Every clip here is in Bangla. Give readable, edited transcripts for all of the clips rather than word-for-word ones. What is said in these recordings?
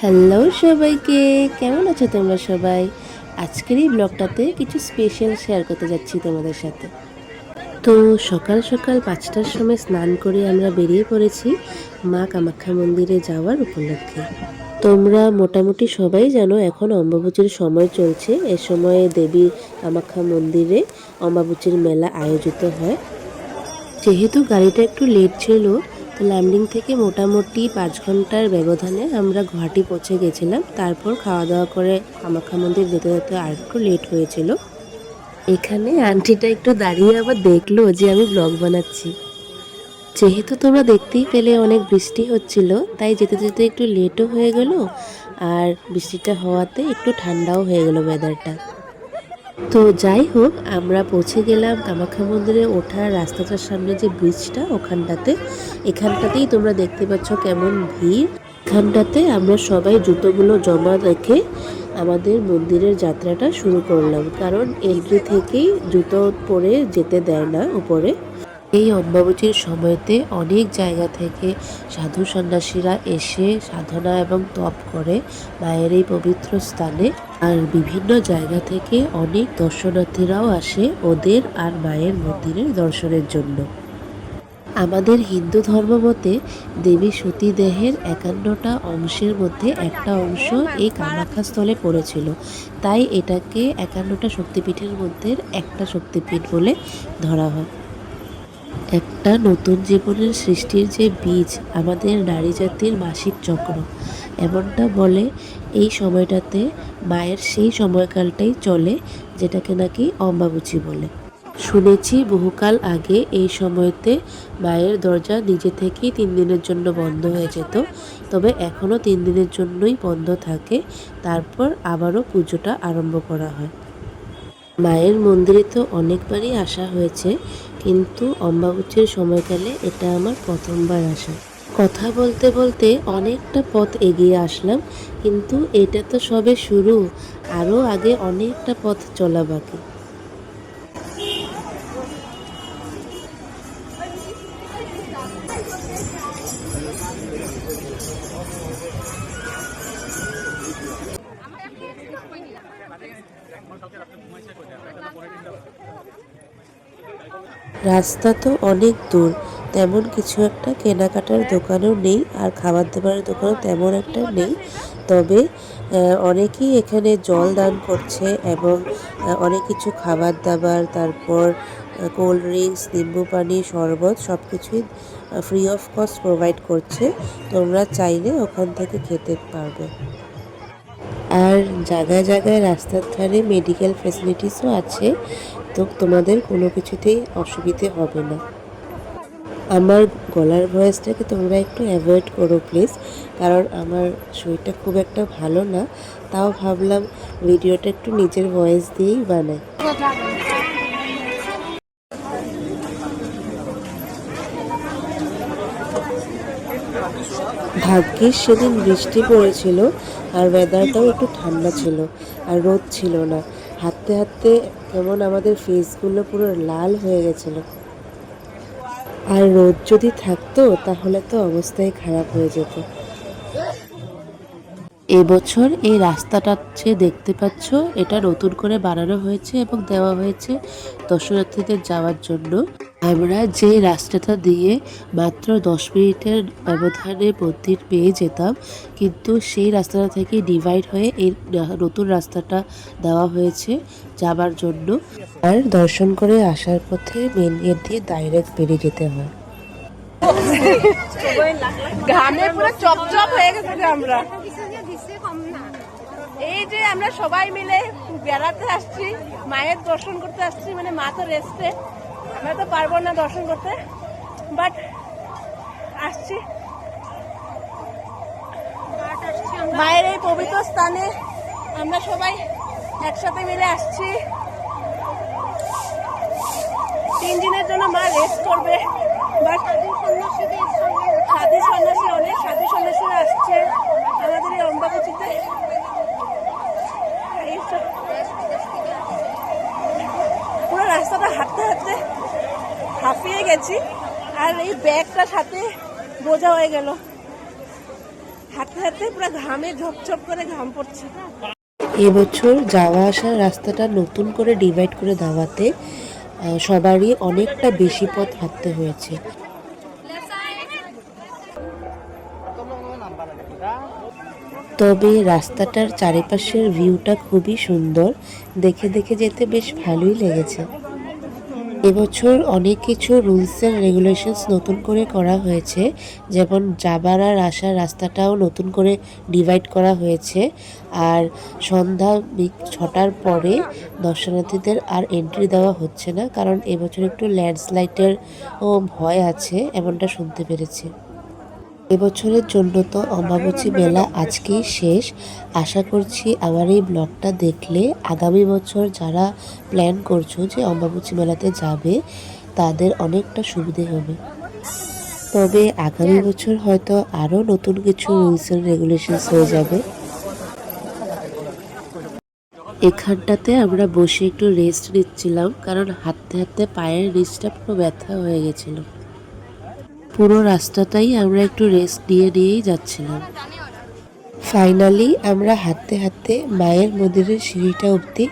হ্যালো সবাইকে, কেমন আছো তোমরা সবাই? আজকের এই ব্লগটাতে কিছু স্পেশাল শেয়ার করতে যাচ্ছি তোমাদের সাথে। তো সকাল সকাল 5টার সময় স্নান করে আমরা বেরিয়ে পড়েছি মা কামাখ্যা মন্দিরে যাওয়ার উপলক্ষে। তোমরা মোটামুটি সবাই জানো এখন অম্বাবুচির সময় চলছে। এ সময়ে দেবী কামাখ্যা মন্দিরে অম্বাবুচির মেলা আয়োজিত হয়। যেহেতু গাড়িটা একটু লেট ছিল, তো লামডিং থেকে মোটামুটি 5 ঘন্টার ব্যবধানে আমরা গুয়াহাটি পৌঁছে গেছিলাম। তারপর খাওয়া দাওয়া করে কামাখ্যা মন্দির যেতে যেতে আর একটু লেট হয়েছিল। এখানে আন্টিটা একটু দাঁড়িয়ে আবার দেখলো যে আমি ব্লগ বানাচ্ছি। যেহেতু তোমরা দেখতেই পেলে অনেক বৃষ্টি হচ্ছিল, তাই যেতে যেতে একটু লেটও হয়ে গেল, আর বৃষ্টিটা হওয়াতে একটু ঠান্ডাও হয়ে গেল ওয়েদারটা। তো যাই হোক, আমরা পৌঁছে গেলাম কামাখ্যা মন্দিরে ওঠার রাস্তাটার সামনে যে ব্রিজটা, এখানটাতেই তোমরা দেখতে পাচ্ছ কেমন ভিড়। এখানটাতে আমরা সবাই জুতোগুলো জমা রেখে আমাদের মন্দিরের যাত্রাটা শুরু করলাম, কারণ এন্ট্রি থেকেই জুতো পরে যেতে দেয় না উপরে। এই অম্বাবুচির সময়তে অনেক জায়গা থেকে সাধু সন্ন্যাসীরা এসে সাধনা এবং তপ করে মায়ের এই পবিত্র স্থানে। আর বিভিন্ন জায়গা থেকে অনেক দর্শনার্থীরাও আসে ওদের আর মায়ের মন্দিরের দর্শনের জন্য। আমাদের হিন্দু ধর্ম মতে দেবী সতী দেহের 51টা অংশের মধ্যে একটা অংশ এই কামাখ্যা স্থলে পড়েছিল, তাই এটাকে 51টা শক্তিপীঠের মধ্যে একটা শক্তিপীঠ বলে ধরা হয়। একটা নতুন জীবনের সৃষ্টির যে বীজ আমাদের নারী জাতির মাসিক চক্র, এমনটা বলে। এই সময়টাতে মায়ের সেই সময়কালটাই চলে যেটাকে নাকি অম্বাবুচি বলে। শুনেছি বহুকাল আগে এই সময়তে মায়ের দরজা নিজে থেকেই 3 দিনের জন্য বন্ধ হয়ে যেত, তবে এখনও 3 দিনের জন্যই বন্ধ থাকে। তারপর আবারও পুজোটা আরম্ভ করা হয়। মায়ের মন্দিরে তো অনেকবারই আসা হয়েছে, কিন্তু অম্বাবুচির সময়কালে এটা আমার প্রথমবার আসা। কথা বলতে বলতে অনেকটা পথ এগিয়ে আসলাম, কিন্তু এটা তো সবে শুরু, আরও আগে অনেকটা পথ চলা বাকি। রাস্তা তো অনেক দূর, তেমন কিছু একটা কেনাকাটার দোকানও নেই, আর খাবার দাবারের দোকানও তেমন একটা নেই। তবে অনেকেই এখানে জল দান করছে এবং অনেক কিছু খাবার দাবার, তারপর কোল্ড ড্রিঙ্কস, নিম্বু পানি, শরবত সব কিছুই ফ্রি অফ কস্ট প্রোভাইড করছে। তোমরা চাইলে ওখান থেকে খেতে পারবে। আর জায়গায় জায়গায় রাস্তার ধারে মেডিকেল ফ্যাসিলিটিসও আছে, তো তোমাদের কোনো কিছুতেই অসুবিধে হবে না। আমার গলার ভয়েসটাকে তোমরা একটু অ্যাভয়েড করো প্লিজ, কারণ আমার শরীরটা খুব একটা ভালো না। তাও ভাবলাম ভিডিওটা একটু নিজের ভয়েস দিয়েই বানাই। ভাগ্যিস সেদিন বৃষ্টি পড়েছিল, আর ওয়েদারটাও একটু ঠান্ডা ছিল, আর রোদ ছিল না। হাঁটতে হাঁটতে কেমন আমাদের ফেসগুলো পুরো লাল হয়ে গেছিলো। আর রোদ যদি থাকতো তাহলে তো অবস্থাই খারাপ হয়ে যেত। এবছর এই রাস্তাটা যে দেখতে পাচ্ছ, এটা নতুন করে বানানো হয়েছে এবং দেওয়া হয়েছে দর্শনার্থীদের যাওয়ার জন্য। আমরা যে রাস্তাটা দিয়ে মাত্র 10 মিনিটের ব্যবধানে মন্দির পেয়ে যেতাম, কিন্তু সেই রাস্তাটা থেকে ডিভাইড হয়ে এই নতুন রাস্তাটা দেওয়া হয়েছে যাবার জন্য। আর দর্শন করে আসার পথে মেন গেট দিয়ে ডাইরেক্ট বেরিয়ে যেতে হয়। ঘামে পুরো চপচপ হয়ে গেছে আমরা। এই যে আমরা সবাই মিলে বেড়াতে আসছি, মায়ের দর্শন করতে আসছি, মানে মা তো রেস্টে, আমরা তো পারবো না দর্শন করতে, বাট আসছি মায়ের এই পবিত্র স্থানে। আমরা সবাই একসাথে মিলে আসছি। 3 দিনের জন্য মা রেস্ট করবে, বাট সাধু সন্ন্যাসী, অনেক সাধু সন্ন্যাসীরা আসছে আমাদের এই অম্বাবুচিতে। পুরো রাস্তাটা হাঁটতে হাঁটতে হাঁপিয়ে গেছি, আর এই ব্যাগটা সাথে বোঝা হয়ে গেল। হাঁটতে হাঁটতে পুরো ঘামে ঝপঝপ করে ঘাম পড়ছে। এবছর যাওয়া আসার রাস্তাটা নতুন করে ডিভাইড করে দেওয়াতে সবারই অনেকটা বেশি পথ হাঁটতে হয়েছে। তবে রাস্তাটার চারিপাশের ভিউটা খুবই সুন্দর, দেখে দেখে যেতে বেশ ভালোই লেগেছে। এবছর অনেক কিছু রুলস অ্যান্ড রেগুলেশনস নতুন করে করা হয়েছে, যেমন যাবার আর আসার রাস্তাটাও নতুন করে ডিভাইড করা হয়েছে। আর সন্ধ্যা 6টার পরে দর্শনার্থীদের আর এন্ট্রি দেওয়া হচ্ছে না, কারণ এবছর একটু ল্যান্ডস্লাইডের ভয় আছে, এমনটা শুনতে পেরেছি। এবছরের জন্য তো অম্বাবচী মেলা আজকেই শেষ। আশা করছি আমার এই ব্লগটা দেখলে আগামী বছর যারা প্ল্যান করছো যে অম্বাবচী মেলাতে যাবে তাদের অনেকটা সুবিধে হবে। তবে আগামী বছর হয়তো আরও নতুন কিছু রুলস অ্যান্ড রেগুলেশনস হয়ে যাবে। এখানটাতে আমরা বসে একটু রেস্ট নিচ্ছিলাম, কারণ হাঁটতে হাঁটতে পায়ের নিচটা পুরো ব্যথা হয়ে গেছিলো। পুরো রাস্তাটাই আমরা একটু রেস্ট নিয়েই যাচ্ছিলাম। ফাইনালি আমরা হাঁটতে হাঁটতে মায়ের মন্দিরের সিঁড়িটা অবধি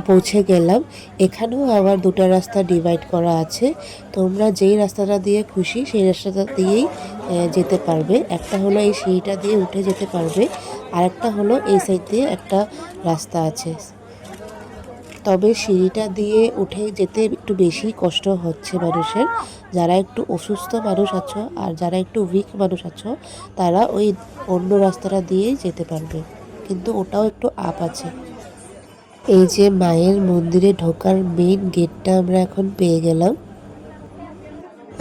পৌঁছে গেলাম। এখানেও আবার দুটো রাস্তা ডিভাইড করা আছে, তোমরা যেই রাস্তাটা দিয়ে খুশি সেই রাস্তাটা দিয়েই যেতে পারবে। একটা হলো এই সিঁড়িটা দিয়ে উঠে যেতে পারবে, আর একটা হলো এই সাইড দিয়ে একটা রাস্তা আছে। তবে সিঁড়িটা দিয়ে উঠে যেতে একটু বেশি কষ্ট হচ্ছে মানুষের। যারা একটু অসুস্থ মানুষ আছো আর যারা একটু উইক মানুষ আছো তারা ওই অন্য রাস্তাটা দিয়েই যেতে পারবে, কিন্তু ওটাও একটু আপ আছে। এই যে মায়ের মন্দিরে ঢোকার মেইন গেটটা আমরা এখন পেয়ে গেলাম।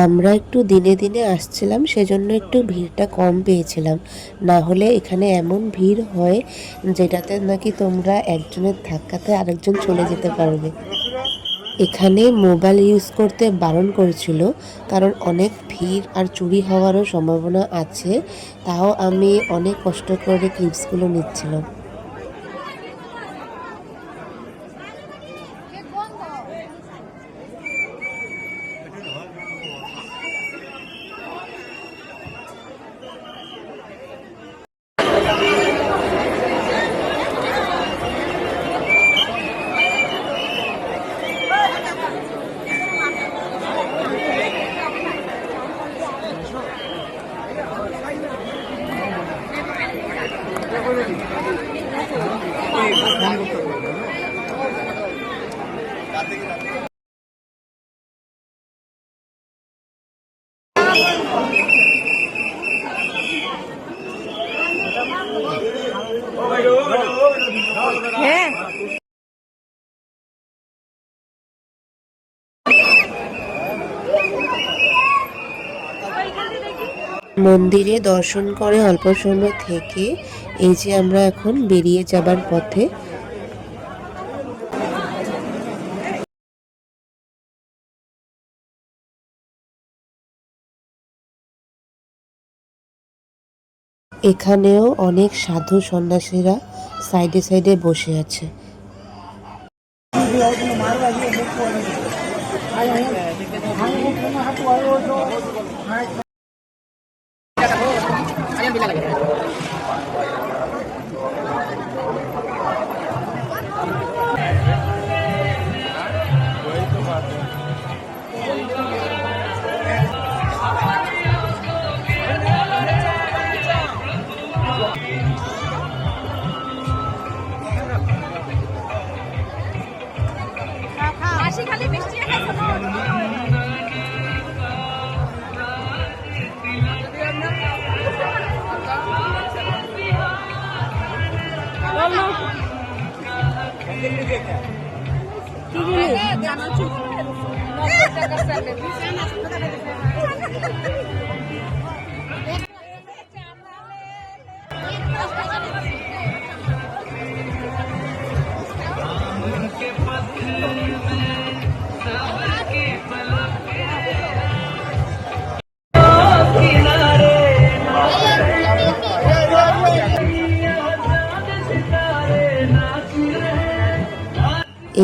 আমরা একটু দিনে দিনে আসছিলাম, সেজন্য একটু ভিড়টা কম পেয়েছিলাম, না হলে এখানে এমন ভিড় হয় যেটাতে নাকি তোমরা একজনের ধাক্কাতে আরেকজন চলে যেতে পারবে। এখানে মোবাইল ইউজ করতে বারণ করেছিল, কারণ অনেক ভিড় আর চুরি হওয়ারও সম্ভাবনা আছে। তাও আমি অনেক কষ্ট করে ক্লিপসগুলো নিচ্ছিলাম। হ্যাঁ, মন্দিরে দর্শন করে অল্প সময় থেকে এই যে আমরা এখন বেরিয়ে যাবার পথে। এখানেও অনেক সাধু সন্ন্যাসীরা সাইডে সাইডে বসে আছে। খালি মিষ্টি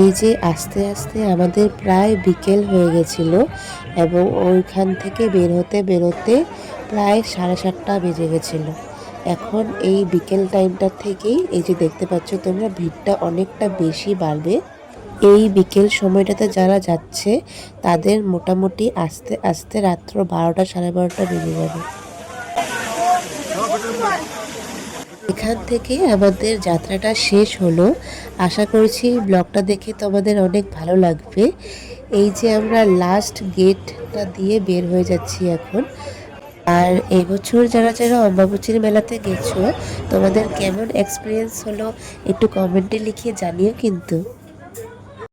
এই যে আস্তে আস্তে আমাদের প্রায় বিকেল হয়ে গেছিল, এবং ওইখান থেকে বেরোতে বেরোতে প্রায় 7:30 বেজে গেছিল। এখন এই বিকেল টাইমটা থেকেই এই যে দেখতে পাচ্ছ তোমরা ভিড়টা অনেকটা বেশি বাড়বে। এই বিকেল সময়টাতে যারা যাচ্ছে তাদের মোটামুটি আস্তে আস্তে রাত্র 12টা 12:30 বেজে যাবে। এখান থেকে আমাদের যাত্রাটা শেষ হলো। আশা করছি ব্লগটা দেখে তোমাদের অনেক ভালো লাগবে। এই যে আমরা লাস্ট গেটটা দিয়ে বের হয়ে যাচ্ছি এখন। আর এবছর যারা যারা অম্বাবুচির মেলাতে গেছো তোমাদের কেমন এক্সপিরিয়েন্স হলো একটু কমেন্টে লিখে জানিও কিন্তু।